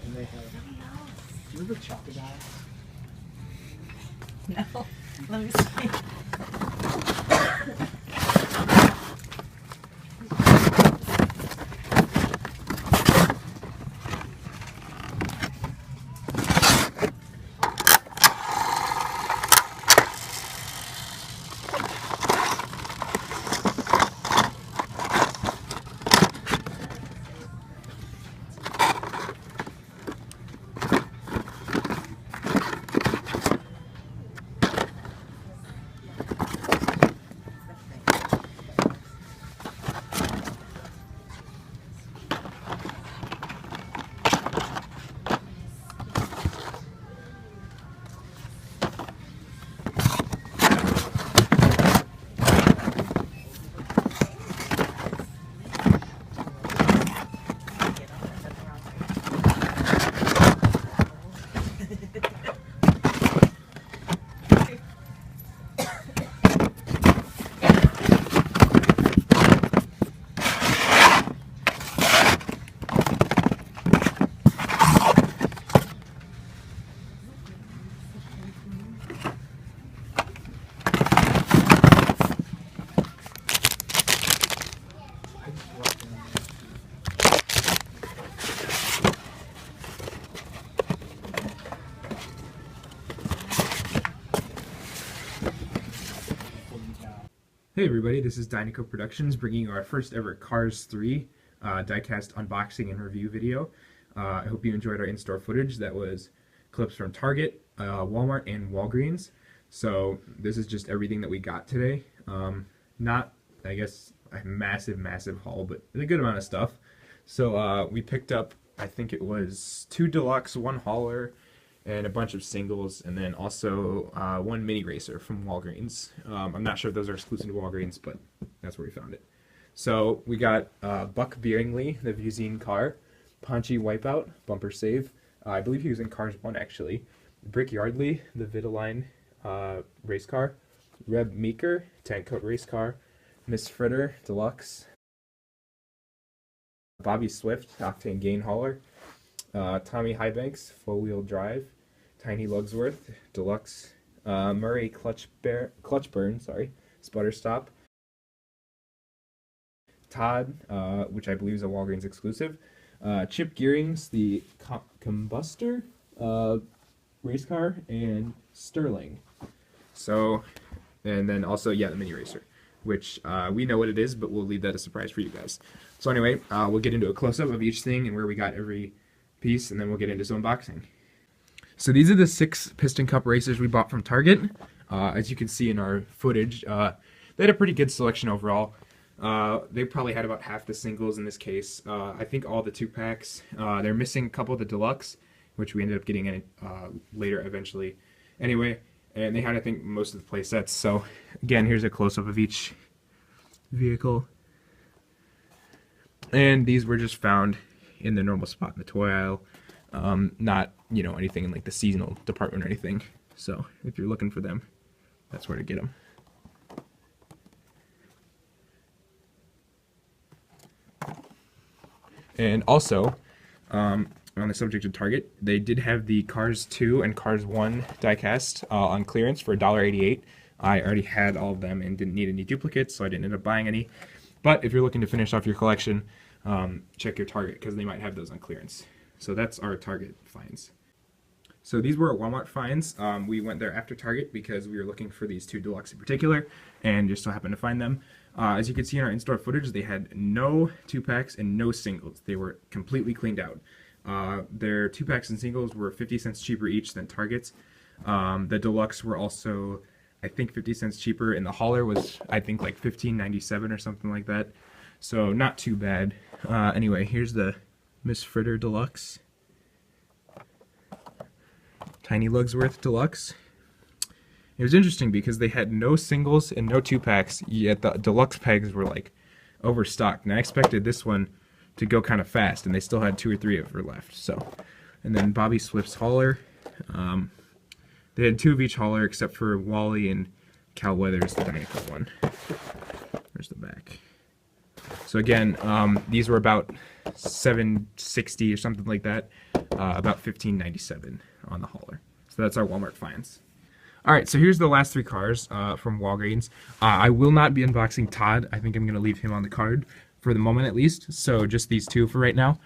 And they have. Do you remember chocolate eyes? No. Let me see. Hey everybody, this is Dinoco Productions bringing you our first ever Cars 3 diecast unboxing and review video. I hope you enjoyed our in-store footage. That was clips from Target, Walmart, and Walgreens. So this is just everything that we got today. Not, I guess, a massive haul, but a good amount of stuff. So we picked up, I think it was 2 deluxe, 1 hauler, and a bunch of singles, and then also 1 mini racer from Walgreens. I'm not sure if those are exclusive to Walgreens, but that's where we found it. So we got Buck Beeringley, the Vuzine car, Paunchy Wipeout, bumper save. I believe he was in Cars 1 actually. Brick Yardley, the Vitaline race car. Reb Meeker, tank coat race car. Miss Fritter, deluxe. Bobby Swift, octane gain hauler. Tommy Highbanks, four-wheel drive. Tiny Lugsworth, deluxe. Murray Clutchburn, sputter stop. Todd, which I believe is a Walgreens exclusive. Chip Gearings, the Combustor race car, and Sterling. So, and then also, yeah, the mini racer, which we know what it is, but we'll leave that a surprise for you guys. So anyway, we'll get into a close-up of each thing and where we got every piece, and then we'll get into some unboxing. So these are the 6 piston cup racers we bought from Target. As you can see in our footage, they had a pretty good selection overall. They probably had about half the singles in this case. I think all the 2-packs. They're missing a couple of the deluxe, which we ended up getting in later eventually. Anyway, and they had, I think, most of the play sets. So again, here's a close-up of each vehicle. And these were just found in the normal spot in the toy aisle. Not, you know, anything in like the seasonal department or anything. So if you're looking for them, that's where to get them. And also, on the subject of Target, they did have the Cars 2 and Cars 1 diecast on clearance for $1.88. I already had all of them and didn't need any duplicates, so I didn't end up buying any. But if you're looking to finish off your collection, check your Target because they might have those on clearance. So that's our Target finds. So these were at Walmart finds. We went there after Target because we were looking for these two deluxe in particular, and just so happened to find them. As you can see in our in-store footage, they had no 2-packs and no singles. They were completely cleaned out. Their 2-packs and singles were 50 cents cheaper each than Target's. The deluxe were also, I think, 50 cents cheaper, and the hauler was, I think, like $15.97 or something like that. So not too bad. Anyway, here's the Miss Fritter Deluxe. Tiny Lugsworth Deluxe. It was interesting because they had no singles and no 2-packs, yet the deluxe pegs were like overstocked. And I expected this one to go kind of fast, and they still had 2 or 3 of her left. So, and then Bobby Swift's hauler. They had 2 of each hauler except for Wally and Cal Weathers, the Dinoco one. Where's the back? So again, these were about $7.60 or something like that. About $15.97 on the hauler. So that's our Walmart finds. Alright, so here's the last 3 cars from Walgreens. I will not be unboxing Todd. I think I'm going to leave him on the card for the moment at least. So just these 2 for right now.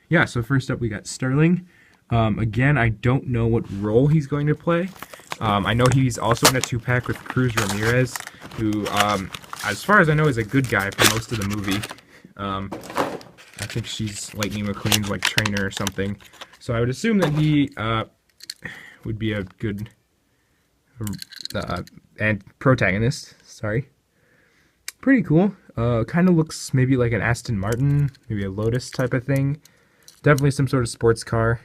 Yeah, so first up we got Sterling. Again, I don't know what role he's going to play. I know he's also in a 2-pack with Cruz Ramirez, who, as far as I know, is a good guy for most of the movie. I think she's Lightning McQueen's like trainer or something. So I would assume that he would be a good and protagonist. Sorry. Pretty cool. Kind of looks maybe like an Aston Martin, maybe a Lotus type of thing. Definitely some sort of sports car.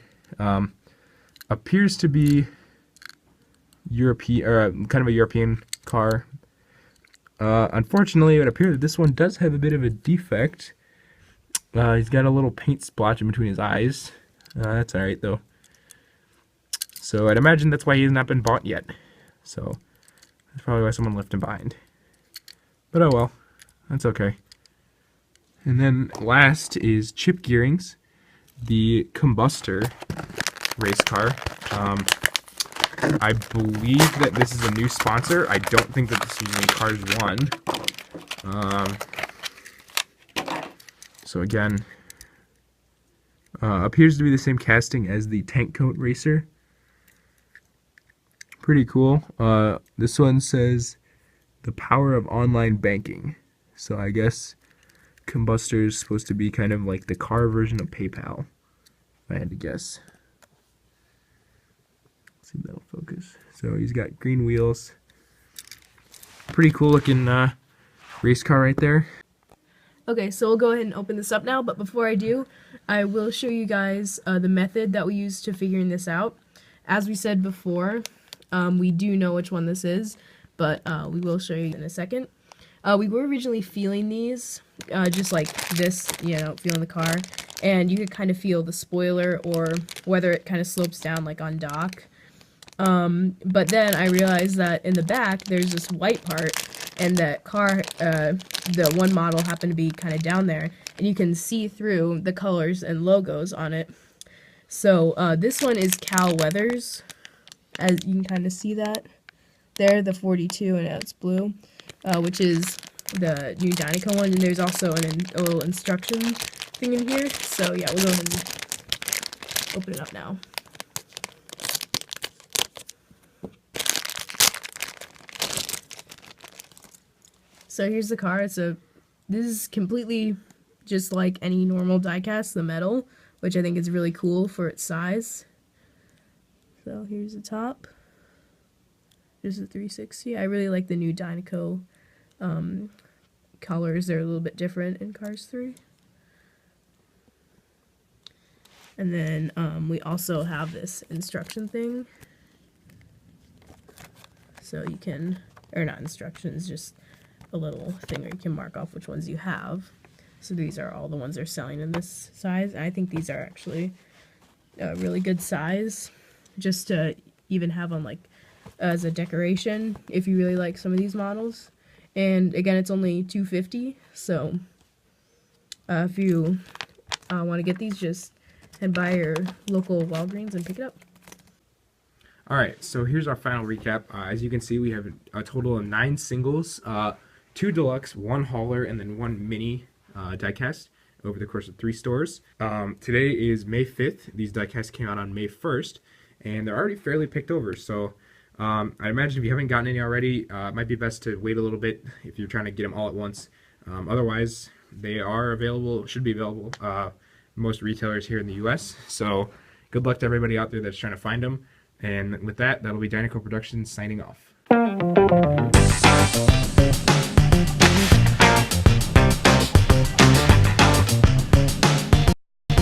Appears to be European, or kind of a European car. Unfortunately, it would appear that this one does have a bit of a defect. He's got a little paint splotch in between his eyes. That's alright though. So I'd imagine that's why he has not been bought yet. So that's probably why someone left him behind. But oh well, that's okay. And then last is Chip Gearing's, the Combustor race car. I believe that this is a new sponsor. I don't think that this is in Cars 1. So again, appears to be the same casting as the Tank Coat Racer. Pretty cool. This one says the power of online banking. So I guess Combustor is supposed to be kind of like the car version of PayPal, if I had to guess. Let's see if that'll focus. So he's got green wheels. Pretty cool looking race car right there. Okay, so we'll go ahead and open this up now, but before I do, I will show you guys the method that we used to figuring this out. As we said before, we do know which one this is, but we will show you in a second. We were originally feeling these, just like this, you know, feeling the car, and you could kind of feel the spoiler or whether it kind of slopes down like on dock. But then I realized that in the back there's this white part, and that car, the one model happened to be kind of down there, and you can see through the colors and logos on it. So this one is Cal Weathers, as you can kind of see that there, the 42, and it's blue, which is the new Dinoco one, and there's also a little instruction thing in here. So yeah, we'll go ahead and open it up now. So here's the car. This is completely just like any normal diecast, the metal, which I think is really cool for its size. So here's the top. There's the 360. I really like the new Dinoco colors. They're a little bit different in Cars 3. And then we also have this instruction thing. So you can, or not instructions, just a little thing where you can mark off which ones you have. So these are all the ones they're selling in this size. And I think these are actually a really good size, just to even have on like as a decoration if you really like some of these models. And again, it's only $2.50. So if you want to get these, just head by your local Walgreens and pick it up. Alright, so here's our final recap. As you can see, we have a total of 9 singles, 2 deluxe, 1 hauler, and then 1 mini diecast. over the course of 3 stores. Today is May 5th. These diecasts came out on May 1st, and they're already fairly picked over. So I imagine if you haven't gotten any already, it might be best to wait a little bit if you're trying to get them all at once. Otherwise, they are available, should be available, most retailers here in the US. So good luck to everybody out there that's trying to find them. And with that, that'll be Dinoco Productions signing off.